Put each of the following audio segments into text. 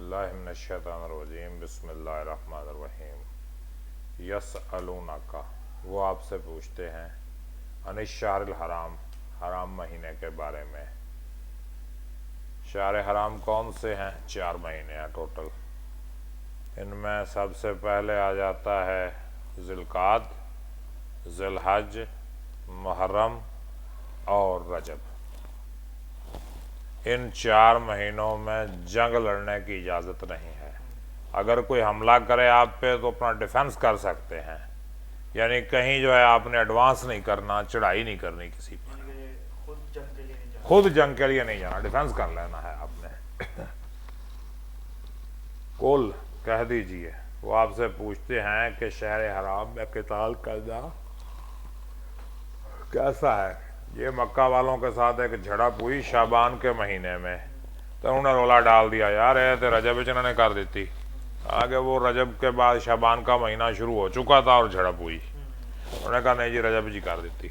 باللہ من الشیطان الرجیم بسم اللہ الرحمن الرحیم یسألونک وہ آپ سے پوچھتے ہیں عن الشہر الحرام حرام مہینے کے بارے میں۔ شہر حرام کون سے ہیں؟ 4 مہینے ہیں ٹوٹل۔ ان میں سب سے پہلے آ جاتا ہے ذی القعدہ، ذی الحج، محرم اور رجب۔ ان 4 مہینوں میں جنگ لڑنے کی اجازت نہیں ہے۔ اگر کوئی حملہ کرے آپ پہ تو اپنا ڈیفنس کر سکتے ہیں، یعنی کہیں جو ہے آپ نے ایڈوانس نہیں کرنا، چڑھائی نہیں کرنی کسی پر، خود جنگ کے لیے نہیں جانا، ڈیفنس کر لینا ہے آپ نے۔ قل کہہ دیجئے، وہ آپ سے پوچھتے ہیں کہ شہر حرام میں قتال کرنا کیسا ہے؟ یہ مکہ والوں کے ساتھ ایک جھڑپ ہوئی شعبان کے مہینے میں، تو انہوں نے رولا ڈال دیا یار تو رجب انہوں نے کر دیتی۔ آگے وہ رجب کے بعد شعبان کا مہینہ شروع ہو چکا تھا اور جھڑپ ہوئی، انہوں نے کہا نہیں جی رجب جی کر دیتی۔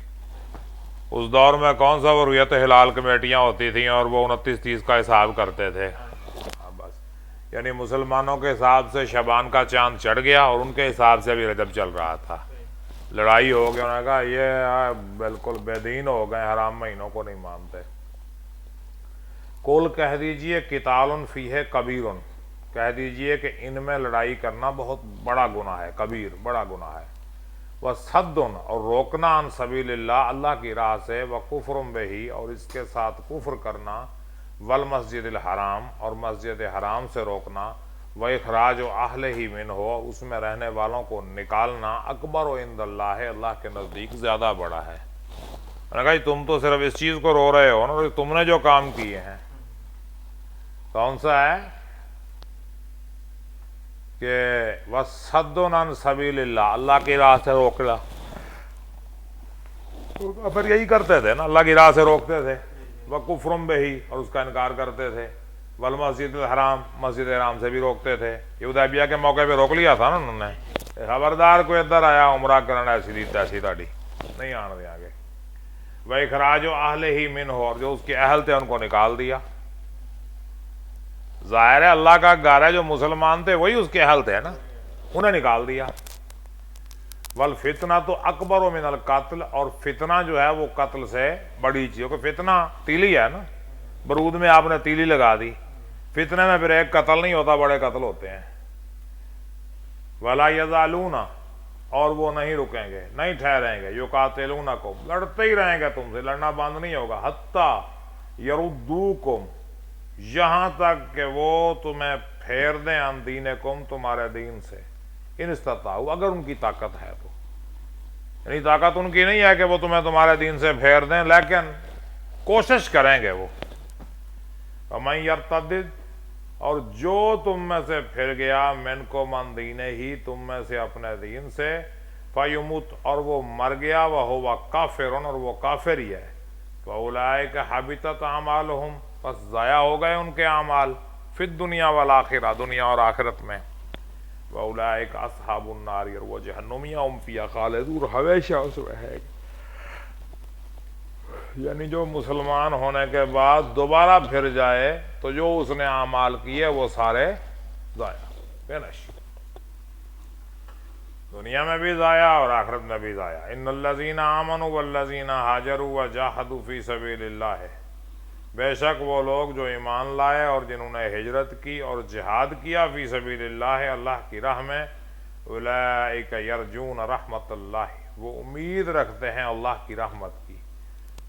اس دور میں کون سا وہ رؤیت ہلال کمیٹیاں ہوتی تھیں اور وہ 29-30 کا حساب کرتے تھے، بس یعنی مسلمانوں کے حساب سے شعبان کا چاند چڑھ گیا اور ان کے حساب سے بھی رجب چل رہا تھا۔ لڑائی ہو گئی، انہوں نے کہا یہ بالکل بے دین ہو گئے، حرام مہینوں کو نہیں مانتے۔ قل کہہ دیجئے قتال فیہ کبیر، کہہ دیجئے کہ ان میں لڑائی کرنا بہت بڑا گناہ ہے، کبیر بڑا گناہ ہے۔ وصد اور روکنا عن سبیل اللہ اللہ کی راہ سے، وکفر بہ اور اس کے ساتھ کفر کرنا، والمسجد الحرام اور مسجد حرام سے روکنا، وَإِخْرَاجُ أَهْلِهِ مِنْهُ اس میں رہنے والوں کو نکالنا، اکبر عند اللہ اللہ کے نزدیک زیادہ بڑا ہے۔ میں نے کہا تم تو صرف اس چیز کو رو رہے ہو نا، تم نے جو کام کیے ہیں کون سا ہے کہ وَصَدٌّ عَنْ سَبِيلِ اللَّهِ اللہ کی راہ سے روکنا، پھر یہی کرتے تھے نا، اللہ کی راہ سے روکتے تھے، وَكُفْرٌ بِهِ اور اس کا انکار کرتے تھے، والمسجد الحرام مسجد حرام سے بھی روکتے تھے۔ یہ حدیبیہ کے موقع پہ روک لیا تھا نا انہوں نے، خبردار کوئی ادھر آیا عمرہ کرنا ایسی تیسی تاڑی نہیں آنے دیں آگے۔ وَإِخْرَاجُ أَهْلِهِ مِنْهُ اور جو اس کے اہل تھے ان کو نکال دیا۔ ظاہر ہے اللہ کا گھر ہے، جو مسلمان تھے وہی اس کے اہل تھے نا، انہیں نکال دیا۔ وَالْفِتْنَةُ أَكْبَرُ مِنَ الْقَتْلِ اور فتنہ جو ہے وہ قتل سے بڑی چیز، کیونکہ فتنہ تیلی ہے نا، برود میں آپ نے تیلی لگا دی، فتنے میں پھر ایک قتل نہیں ہوتا، بڑے قتل ہوتے ہیں۔ وَلَا يَزَالُونَ اور وہ نہیں رکیں گے، نہیں ٹھہریں گے، يُقَاتِلُونَكُمْ لڑتے ہی رہیں گے تم سے، لڑنا بند نہیں ہوگا، حَتَّى يَرُدُّوكُمْ یہاں تک کہ وہ تمہیں پھیر دیں عن دینکم تمہارے دین سے، ان استطاعوا اگر ان کی طاقت ہے تو، یعنی طاقت ان کی نہیں ہے کہ وہ تمہیں تمہارے دین سے پھیر دیں، لیکن کوشش کریں گے وہ۔ وَمَن يَرْتَدِّدْ اور جو تم میں سے پھر گیا مِنْکُمْ عَنْ دِینِهِ تم میں سے اپنے دین سے، فَيُمُتْ اور وہ مر گیا، وَهُوَ كَافِرٌ اور وہ کافر ہی ہے، فَأُولَٰئِكَ حَبِطَتْ أَعْمَالُهُمْ پس ضائع ہو گئے ان کے اعمال، فی الدنیا والآخرہ دنیا اور آخرت میں، وَأُولَٰئِكَ أَصْحَابُ النَّارِ اور وہ جہنمیہ ہم فیہا خالدون ہمیشہ اس میں ہے۔ یعنی جو مسلمان ہونے کے بعد دوبارہ پھر جائے تو جو اس نے اعمال کیے وہ سارے ضائع، فنش، دنیا میں بھی ضائع اور آخرت میں بھی ضائع۔ ان الذین آمنوا والذین ہاجروا وجاہدوا فی سبیل اللہ بے شک وہ لوگ جو ایمان لائے اور جنہوں نے ہجرت کی اور جہاد کیا فی سبیل اللہ اللہ کی راہ میں، اولئک یرجون رحمت اللہ وہ امید رکھتے ہیں اللہ کی رحمت کی،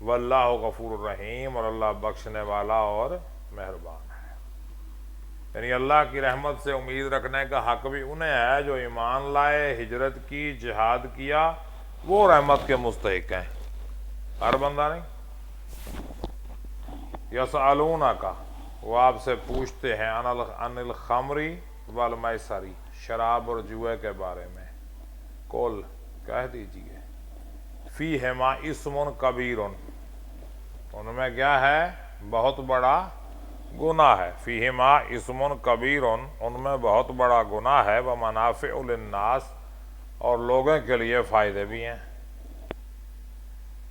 واللہ غفور الرحیم اور اللہ بخشنے والا اور مہربان ہے۔ یعنی اللہ کی رحمت سے امید رکھنے کا حق بھی انہیں ہے جو ایمان لائے، ہجرت کی، جہاد کیا، وہ رحمت کے مستحق ہیں، ہر بندہ نہیں۔ یسألونک وہ آپ سے پوچھتے ہیں عن الخمر والمیسر شراب اور جوئے کے بارے میں، قل کہہ دیجئے فیہما اسم کبیر ان میں کیا ہے بہت بڑا گناہ ہے، فیہما اسم کبیر ان میں بہت بڑا گناہ ہے، ومنافع للناس اور لوگوں کے لیے فائدے بھی ہیں،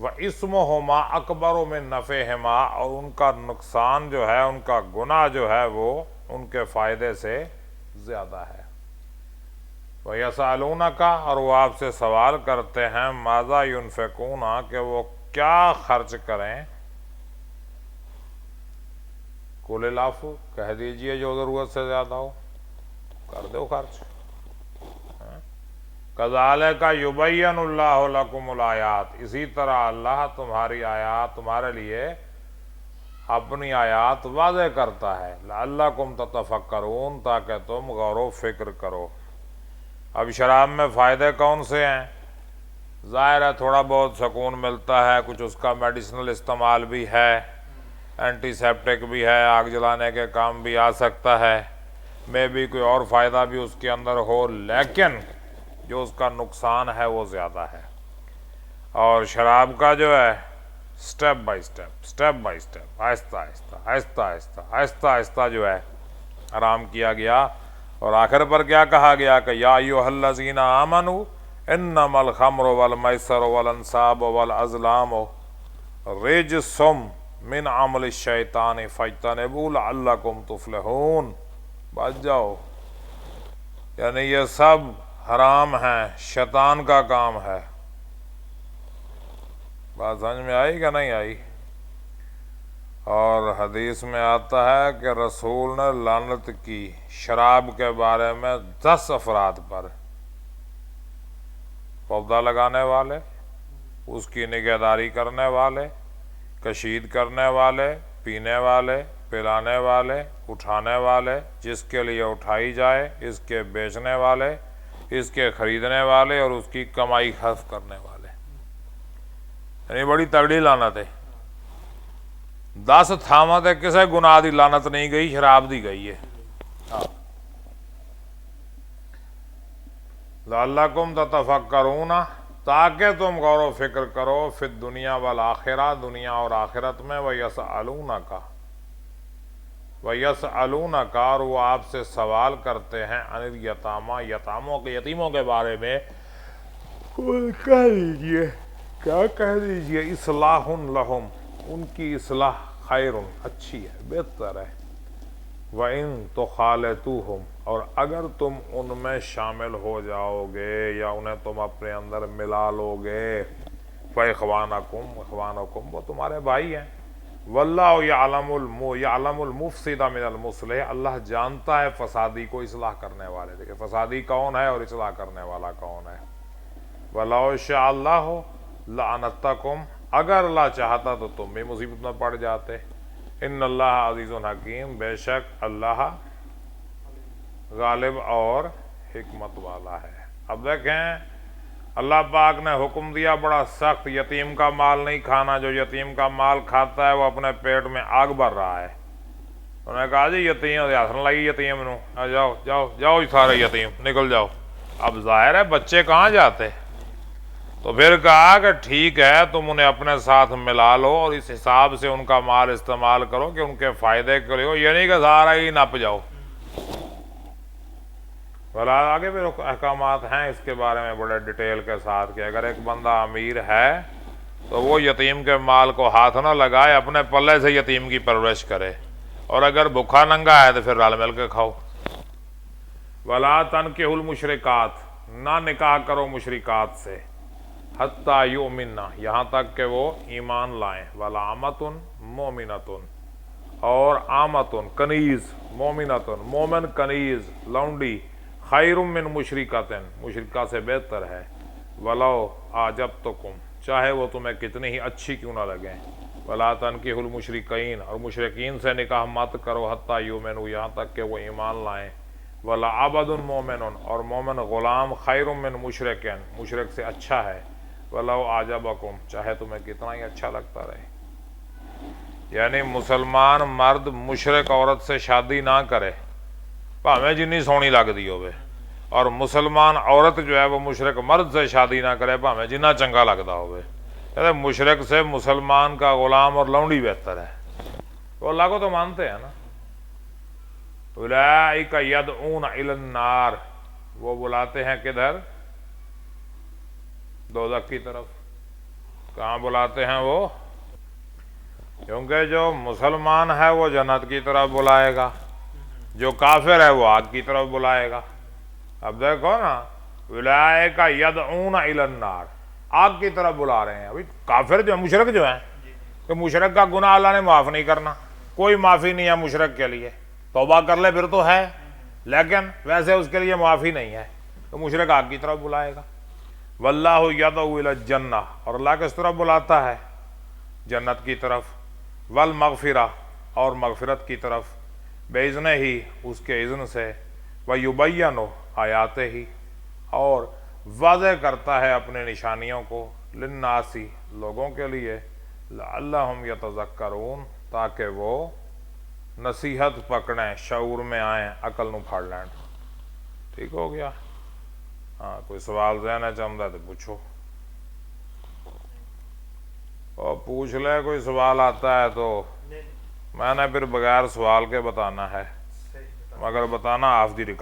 وَإِسْمُهُمَا أَكْبَرُ مِن نَفْعِهِمَا اور ان کا نقصان جو ہے، ان کا گناہ جو ہے وہ ان کے فائدے سے زیادہ ہے۔ وَيَسْأَلُونَكَ اور وہ آپ سے سوال کرتے ہیں ماذا يُنْفِقُونَ کہ وہ کیا خرچ کریں۔ قُلِ الْعَفْوَ کہہ دیجئے جو ضرورت سے زیادہ ہو کر دو خرچ۔ کذالک یبین اللہ لکم الآیات اسی طرح اللہ تمہاری آیات تمہارے لیے اپنی آیات واضح کرتا ہے لعلکم تتفکرون تاکہ تم غور و فکر کرو۔ اب شراب میں فائدے کون سے ہیں؟ ظاہر ہے تھوڑا بہت سکون ملتا ہے، کچھ اس کا میڈیسنل استعمال بھی ہے، اینٹی سیپٹک بھی ہے، آگ جلانے کے کام بھی آ سکتا ہے، میں بھی کوئی اور فائدہ بھی اس کے اندر ہو، لیکن جو اس کا نقصان ہے وہ زیادہ ہے۔ اور شراب کا جو ہے سٹیپ بائی سٹیپ آہستہ آہستہ جو ہے حرام کیا گیا، اور آخر پر کیا کہا گیا کہ یا ایھا الذین آمنوا انما الخمر والمیسر والانصاب والازلام رجس من عمل الشیطان فاجتنبوہ لعلکم تفلحون۔ بچ جاؤ، یعنی یہ سب حرام ہیں، شیطان کا کام ہے۔ بات سمجھ میں آئی کہ نہیں آئی؟ اور حدیث میں آتا ہے کہ رسول نے لعنت کی شراب کے بارے میں 10 افراد پر، پودا لگانے والے، اس کی نگہداری کرنے والے، کشید کرنے والے، پینے والے، پلانے والے، اٹھانے والے، جس کے لیے اٹھائی جائے، اس کے بیچنے والے، اس کے خریدنے والے، اور اس کی کمائی خرچ کرنے والے۔ یعنی بڑی تگڑی لعنت ہے۔ 10 تھامت ہے، کسے گناہ دی لعنت نہیں گئی، شراب دی گئی ہے۔ لعلکم تتفکرون تاکہ تم غور و فکر کرو فی الدنیا والآخرہ دنیا اور آخرت میں۔ وَيَسْأَلُونَكَ اور وہ آپ سے سوال کرتے ہیں عن الیتامیٰ یتیموں کے بارے میں۔ کیا کہہ دیجئے اصلاح لہم ان کی اصلاح خیر اچھی ہے، بہتر ہے۔ وَإِن تُخَالِطُوهُمْ اور اگر تم ان میں شامل ہو جاؤ گے یا انہیں تم اپنے اندر ملا لو گے، فَإِخْوَانَكُمْ وہ تمہارے بھائی ہیں۔ وَاللَّهُ يَعْلَمُ الْمُفْسِدَ مِنَ الْمُصْلِحِ اللہ جانتا ہے فسادی کو اصلاح کرنے والے سے، کہ فسادی کون ہے اور اصلاح کرنے والا کون ہے۔ وَلَوْ شَاءَ اللَّهُ لَعَنَتَّكُمْ اگر اللہ چاہتا تو تم بھی مصیبت میں پڑ جاتے۔ ان اللہ عزیز حکیم بے شک اللہ غالب اور حکمت والا ہے۔ اب دیکھیں اللہ پاک نے حکم دیا بڑا سخت، یتیم کا مال نہیں کھانا، جو یتیم کا مال کھاتا ہے وہ اپنے پیٹ میں آگ بھر رہا ہے۔ انہوں نے کہا جی یتیم ہسن لگی یتیم نو، جاؤ جاؤ جاؤ سارے یتیم نکل جاؤ۔ اب ظاہر ہے بچے کہاں جاتے، تو پھر کہا کہ ٹھیک ہے تم انہیں اپنے ساتھ ملا لو اور اس حساب سے ان کا مال استعمال کرو کہ ان کے فائدے کے لیے ہو، یہ نہیں کہ سارا ہی نپ جاؤ۔ بھلا آگے بھی احکامات ہیں اس کے بارے میں بڑے ڈیٹیل کے ساتھ کہ اگر ایک بندہ امیر ہے تو وہ یتیم کے مال کو ہاتھ نہ لگائے، اپنے پلے سے یتیم کی پرورش کرے، اور اگر بھوکا ننگا ہے تو پھر رل مل کے کھاؤ۔ وَلَا تَنْكِحُوا الْمُشْرِكَاتِ نہ نکاح کرو مشرکات سے، حتیٰ یؤمنہ یہاں تک کہ وہ ایمان لائیں، وَلَعَمَةٌ مُؤْمِنَةٌ اور آمتن کنیز، مومنتن مومن کنیز لونڈی، خیر من مشرکتن مشرکہ سے بہتر ہے، ولو اعجبتکم چاہے وہ تمہیں کتنی ہی اچھی کیوں نہ لگیں، ولا تنکحوا المشرکین اور مشرکین سے نکاح مت کرو، حتی یؤمنوا یہاں تک کہ وہ ایمان لائیں، ولا عبد مومن اور مومن غلام خیر من مشرکین مشرک سے اچھا ہے، ولو اعجبکم چاہے تمہیں کتنا ہی اچھا لگتا رہے۔ یعنی مسلمان مرد مشرک عورت سے شادی نہ کرے بھاویں جنی سونی لگ دی ہوئے، اور مسلمان عورت جو ہے وہ مشرک مرد سے شادی نہ کرے بھاویں جنہ چنگا لگتا ہوئے۔ کہتے مشرک سے مسلمان کا غلام اور لونڈی بہتر ہے۔ وہ اللہ کو تو مانتے ہیں نا۔ اولئک یدعون الی النار وہ بلاتے ہیں کدھر؟ دوزخ کی طرف۔ کہاں بلاتے ہیں وہ؟ کیونکہ جو مسلمان ہے وہ جنت کی طرف بلائے گا، جو کافر ہے وہ آگ کی طرف بلائے گا. اب دیکھو نا، اولئک یدعون الی النار، آگ کی طرف بلا رہے ہیں. ابھی کافر جو ہے، مشرک جو ہیں، کہ مشرک کا گناہ اللہ نے معاف نہیں کرنا، کوئی معافی نہیں ہے مشرک کے لیے. توبہ کر لے پھر تو ہے، لیکن ویسے اس کے لیے معافی نہیں ہے، تو مشرک آگ کی طرف بلائے گا. واللہ یدعو الی الجنہ، اور اللہ کس طرف بلاتا ہے؟ جنت کی طرف. والمغفرہ، اور مغفرت کی طرف. بِإِذْنِ ہی، اس کے اذن سے. وَيُبَيَّنُ آیاتِ ہی، اور واضح کرتا ہے اپنے نشانیوں کو. للناس، لوگوں کے لیے. لعلہم یتذکرون، تاکہ وہ نصیحت پکڑیں، شعور میں آئیں، عقل نو پھڑ لین. ٹھیک ہو گیا؟ ہاں، کوئی سوال ذہن ہے چاہتا تو پوچھو. اور پوچھ لے، کوئی سوال آتا ہے تو. میں نے پھر بغیر سوال کے بتانا ہے، مگر بتانا آف دی ریکارڈ.